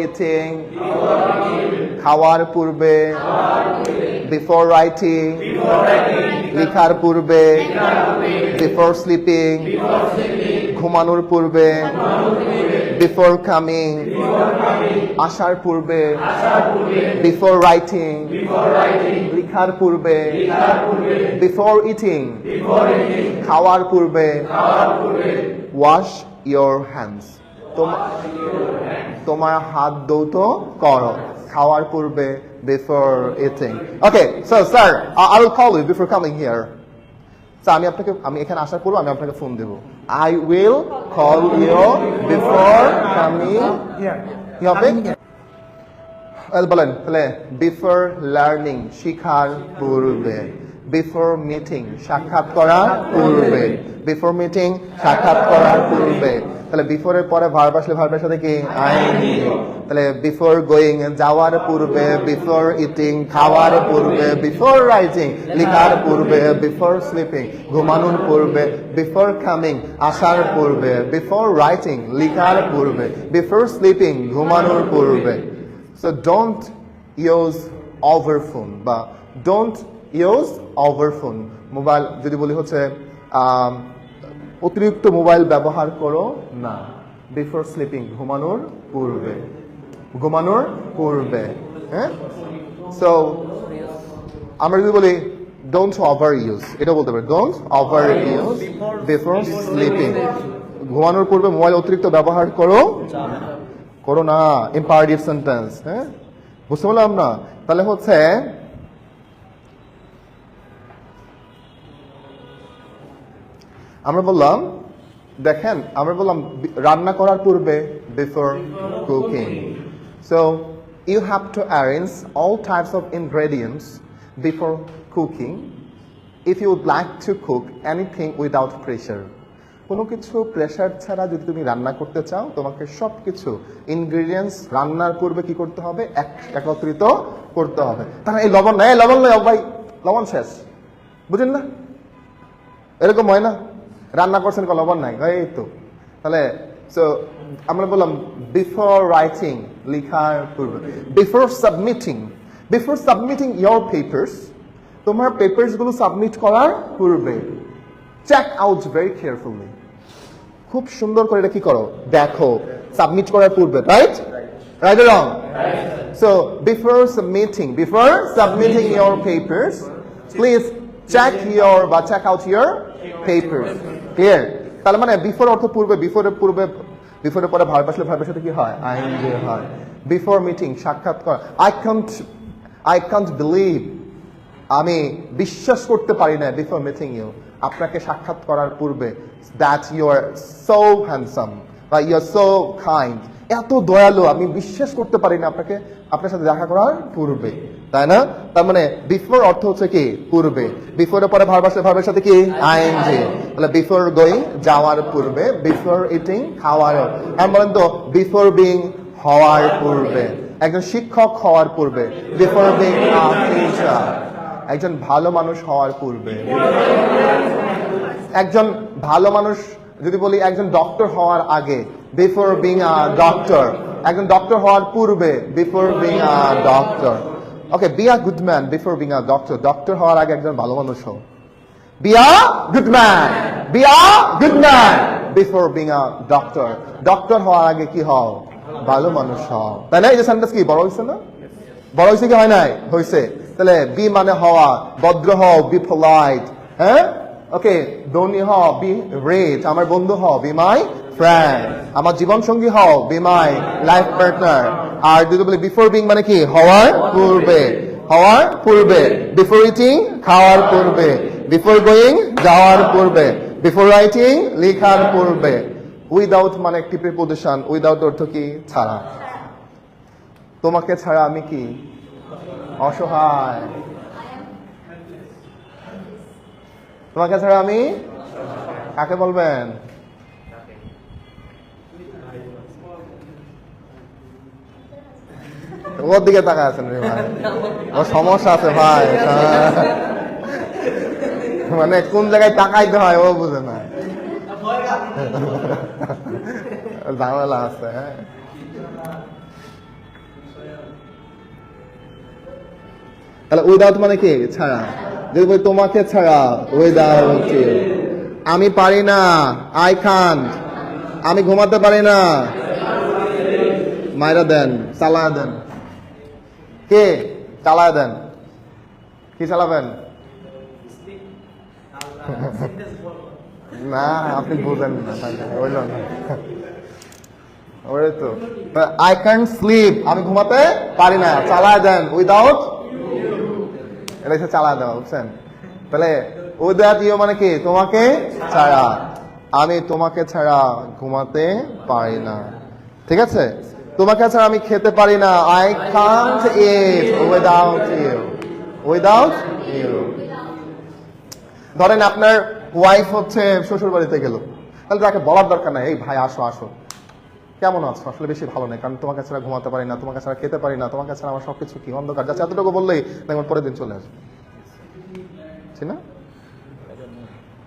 eating, খাওয়ার পূর্বে, before writing, লিখার পূর্বে, before sleeping, ঘুমানোর পূর্বে, before coming, আসার পূর্বে, before writing, লিখার পূর্বে, before eating, খাওয়ার পূর্বে, wash your hands. তোমার হাত ধৌত করো খাওয়ার পূর্বে, before eating. Okay, so sir, I will call you before coming here. So আমি এখানে আসার পূর্বে আমি আপনাকে ফোন দেব. I will call you before coming here. কি হবে? বলেন তাহলে before learning শিখার পূর্বে, before meeting সাক্ষাৎ করার পূর্বে, before meeting সাক্ষাৎ করার পূর্বে। তাহলে বিফোর এর পরে ভার্ব আসলে ভার্বের সাথে কি আইএনজি। তাহলে বিফোর গোয়িং যাওয়ার পূর্বে, বিফোর ইটিং খাওয়ার পূর্বে, বিফোর রাইটিং লিখার পূর্বে, বিফোর স্লিপিং ঘুমানোর পূর্বে, বিফোর কামিং আসার পূর্বে, বিফোর রাইটিং লিখার পূর্বে, বিফোর স্লিপিং ঘুমানোর পূর্বে। So don't use over phone বা don't use over phone. Mobile যদি বলি হচ্ছে অতিরিক্ত মোবাইল ব্যবহার করো না, বিফোর স্লিপিং ঘুমানোর পূর্বে, ঘুমানোর পূর্বে। হ্যাঁ, সো আমরা যদি বলি ডোন্ট ওভার ইউজ, এটা বলতে পারি don't over use before sleeping, ঘুমানোর পূর্বে মোবাইল অতিরিক্ত ব্যবহার করো না, ইম্পারেটিভ সেন্টেন্স। হ্যাঁ, বুঝতে পারলাম না? তাহলে হচ্ছে আমরা বললাম, দেখেন আমরা বললাম রান্না করার পূর্বে, before cooking. So you have to arrange all types of ingredients before cooking if you would like to cook anything without pressure. কোনো কিছু প্রেশার ছাড়া যদি তুমি রান্না করতে চাও, তোমাকে সব কিছু ইনগ্রেডিয়েন্টস রান্নার পূর্বে কি করতে হবে? একত্রিত করতে হবে। তাহলে এই লবণ নাই, লবণ নয় ভাই, লবণ শেষ, বুঝেন না? এরকম হয় না? রান্না করছেন লবণ নাই, এই তো। তাহলে সো আমরা বললাম বিফোর রাইটিং লিখার পূর্বে, বিফোর সাবমিটিং ইয়োর পেপার্স, তোমার পেপার্স গুলো সাবমিট করার পূর্বে, চেক আউট ভেরি কেয়ারফুলি, খুব সুন্দর করে এটা কি করো দেখো, সাবমিট করার পূর্বে, right right wrong. So before submitting your papers please check out your papers. Clear? তাহলে মানে বিফোর অর্থ পূর্বে, বিফোরের পরে ভার্ব আসলে ভার্বের সাথে কি হয়? আইএনজি হয়। বিফোর মিটিং সাক্ষাৎ করা, আই কান্ট বিলিভ, আমি বিশ্বাস করতে পারি না, বিফোর মিটিং ইউ আপনাকে সাক্ষাৎ করার পূর্বে, that you are so handsome বা ইউ আর সো কাইন্ড, এত দয়ালু, আমি বিশ্বাস করতে পারি না আপনাকে, আপনার সাথে দেখা করার পূর্বে, তাই না? তার মানে বিফোর অর্থ হচ্ছে কি? পূর্বে। বিফোরের পরে ভার্ব আসলে ভার্বের সাথে কি? আইএনজি। তাহলে বিফোর গোয়িং যাওয়ার পূর্বে, বিফোর ইটিং খাওয়ার, আমি বলেন তো বিফোর বিং হওয়ার পূর্বে, একজন শিক্ষক হওয়ার পূর্বে, বিফোর বিং আ টিচার, একজন ভালো মানুষ হওয়ার পূর্বে, একজন ভালো মানুষ যদি বলি একজন ডক্টর হওয়ার আগে, বিফোর বিং আ ডক্টর, একজন ডক্টর হওয়ার পূর্বে, before being a doctor. Okay, be a good man before being a doctor, doctor হওয়ার আগে একজন ভালো মানুষ হও। Be a good man before being a doctor, doctor হওয়ার আগে কি হও? ভালো মানুষ হও, তাই না? এই যে সেন্টেন্স কি বড় হয়েছে না? বড় হয়েছে কি হয় নাই? হয়েছে। তাহলে বি মানে হওয়া, ভদ্র হও, বি পোলাইট। হ্যাঁ, ওকে, ধনী হও, বি রিচ, আমার বন্ধু হও, বি মাই ফ্রেন্ড, আমার জীবন সঙ্গী হও, বি মাই লাইফ পার্টনার। আর যদি বলি বিফোর বিং মানে কি? হওয়ার পূর্বে, বিফোর ইটিং খাওয়ার পূর্বে, বিফোর গোয়িং যাওয়ার পূর্বে, বিফোর রাইটিং লেখার পূর্বে। উইদাউট মানে একটি প্রিপোজিশন, উইদাউট অর্থ কি? ছাড়া। তোমাকে ছাড়া আমি কি? অসহায়। তোমাকে ছাড়া আমি কাকে বলবেন? ওর দিকে তাকায় আছেন রে ভাই, ওর সমস্যা আছে ভাই, মানে কোন জায়গায় তাকাইতে হয় ও বুঝে না, ঝামেলা আছে। হ্যাঁ, তাহলে উইদাউট মানে কি ছাড়া। যদি বলি তোমাকে ছাড়া, উইদাউট ইউ। আমি পারি না, আই কান্ট। আমি ঘুমাতে পারি না, মাইরা দেন, চালায় দেন। কে চালায় দেন? কি চালাবেন? না আপনি বুঝেন না, ওই না ওই তো আই ক্যান স্লিপ, আমি ঘুমাতে পারি না, চালায় দেন, উইদাউট এটা হচ্ছে চালায় দেওয়া, বুঝছেন? তাহলে উইদাউট ইউ মানে কি তোমাকে ছাড়া। আমি তোমাকে ছাড়া ঘুমাতে পারি না, ঠিক আছে? তোমাকে ছাড়া আমি খেতে পারি না, I can't eat without you, without you. ধরেন আপনার ওয়াইফ হচ্ছে শ্বশুর বাড়িতে গেল, তাহলে তাকে বলার দরকার নাই এই ভাই আসো আসো, কেমন আছো? আসলে বেশি ভালো নেই, কারণ তোমাকে ছাড়া ঘুমাতে পারি না, তোমাকে ছাড়া খেতে পারি না, তোমাকে ছাড়া আমার সবকিছু কি অন্ধকার যাচ্ছে, এতটুকু বললেই দেখবেন পরের দিন চলে আসবে, ঠিক না?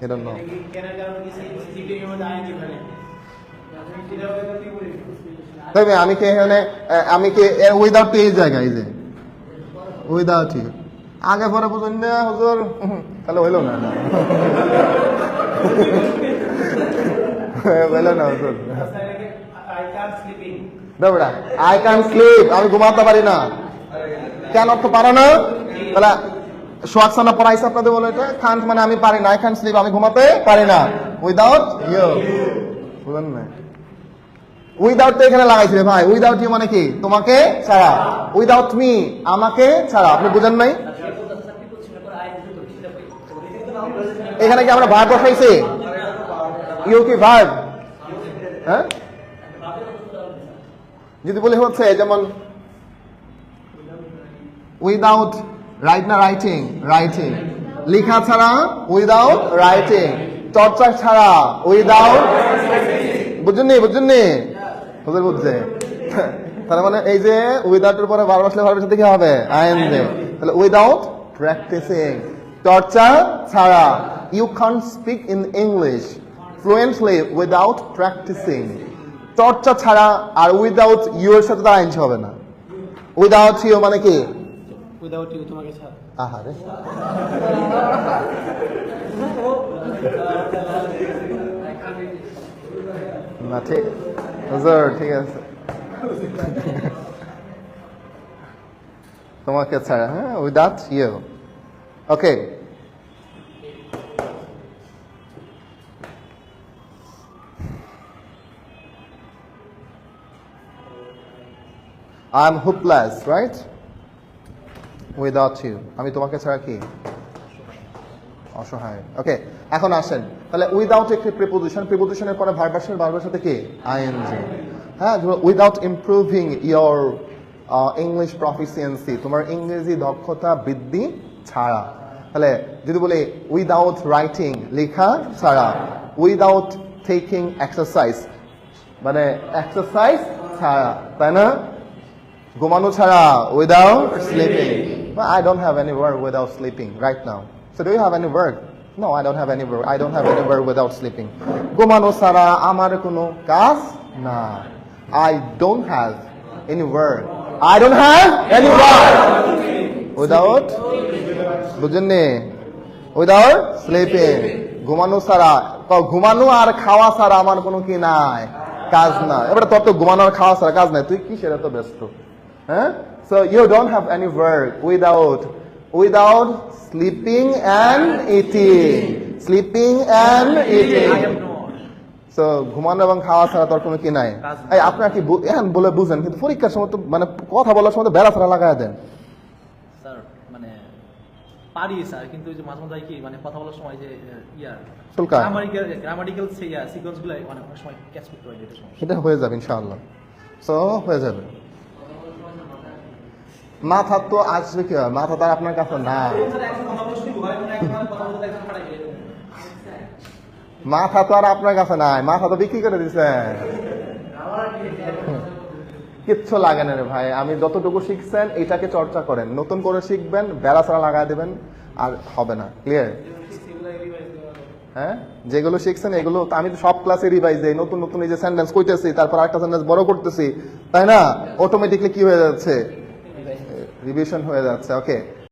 এটা আমি কি এখানে, আমি কি উইদাউট এই জায়গায়, এই যে উইদাউট ইউ আগে পরে বুঝুন না হুজুর, তাহলে হইল না, হইল না হুজুর। আই ক্যান স্লিপ, আমি ঘুমাতে পারি না। কেন তো পারো না? তাহলে সোয়াকসানা পড়াইছে আপনাদের, বলো এটা কান্ট মানে আমি পারি না, আই ক্যান স্লিপ আমি ঘুমাতে পারি না, উইদাউট ইউ। বুঝলেন না? উইদাউট তো এখানে লাগাইছি ভাই, উইদাউট ইউ মানে কি তোমাকে ছাড়া, উইদাউট মি আমাকে ছাড়া, আপনি বুঝেন নাই? এখানে কি আমরা ভার্ব বসাইছি? ইউ কি ভার্ব? হ্যাঁ, যদি বলি হচ্ছে যেমন উইদাউট রাইট না রাইটিং, রাইটিং লেখা ছাড়া, উইদাউট রাইটিং চর্চা ছাড়া, উইদাউট, বুঝুননি বুঝুননি হুজুর বুঝছে। তার মানে এই যে উইদাউটের পরে ভার্ব আসলে ভার্বের সাথে কি হবে? আইএনজি। তাহলে উইদাউট প্র্যাকটিসিং চর্চা ছাড়া, you can't speak in English fluently without practising চর্চা ছাড়া, আর উইদাউট ইউ এর সাথে তার আইন হবে না। উইদাউট ইউ মানে কি উইদাউট ইউ তোমাকে ছাড়া। আহারে না, ঠিক হুজুর ঠিক আছে, তোমাকে ছাড়া, হ্যাঁ without you. Okay, I am hopeless, right? Without you, আমি তোমাকে ছাড়া কি অসহায়। ওকে, এখন আসেন তাহলে উইদাউট একটি প্রিপোজিশন, প্রিপোজিশনের পরে ভার্বের ভার্বের সাথে কি আইএনজি। হ্যাঁ, without improving your English proficiency, তোমার ইংরেজি দক্ষতা বৃদ্ধি ছাড়া। তাহলে যদি বলি উইদাউট রাইটিং লেখা ছাড়া, উইদাউট টেকিং এক্সারসাইজ মানে এক্সারসাইজ ছাড়া, তাই না? ঘুমানো ছাড়া, without sleeping. Well, I don't have any work without sleeping right now. So do you have any work? No, I don't have any work. I don't have any work without sleeping. ঘুমানো ছাড়া আমার কোনো কাজ না। I don't have any work. I don't have any work without, বুঝেননি? Without sleeping. ঘুমানো ছাড়া, ঘুমানো আর খাওয়া ছাড়া আমার কোনো কি নাই, কাজ না। এবারে তোর তো ঘুমানো আর খাওয়া ছাড়া কাজ নাই, তুই কি সেটা তো ব্যস্ত। Huh? So you don't have any work without sleeping and eating. Sleeping and eating. So ঘুমানো এবং খাওয়া ছাড়া তোর কোনো কি নাই। এই আপনারা কি এখন বলে বুঝেন, কিন্তু পরীক্ষার সময় তো মানে কথা বলার সময় তো বেড়া ছাড়া লাগায় দেন। স্যার মানে পারি স্যার, কিন্তু ওই যে মাঝে মাঝে কি মানে কথা বলার সময় যে গ্রামাটিক্যাল সিকোয়েন্সগুলো অনেক সময় ক্যাচ করতে হয়, যেটা সমস্যা। সেটা হয়ে যাবে ইনশাআল্লাহ। সো হয়ে যাবে। মাথা তো আসবে কি, মাথা তো আপনার কাছে না, মাথা তো আর আপনার কাছে নাই, মাথা তো বিক্রি করে দিচ্ছেন, কিচ্ছু লাগে না রে ভাই। আমি যতটুকু শিখছেন এটাকে চর্চা করেন, নতুন করে শিখবেন, বেড়া ছাড়া লাগাই দেবেন, আর হবে না। ক্লিয়ার? হ্যাঁ, যেগুলো শিখছেন এগুলো আমি তো সব ক্লাসে রিভাইজ দেই, নতুন নতুন এই যে সেন্টেন্স কইতেছি, তারপর একটা সেন্টেন্স বড় করতেছি, তাই না? অটোমেটিকলি কি হয়ে যাচ্ছে, রিভিশন হয়ে যাচ্ছে। ওকে।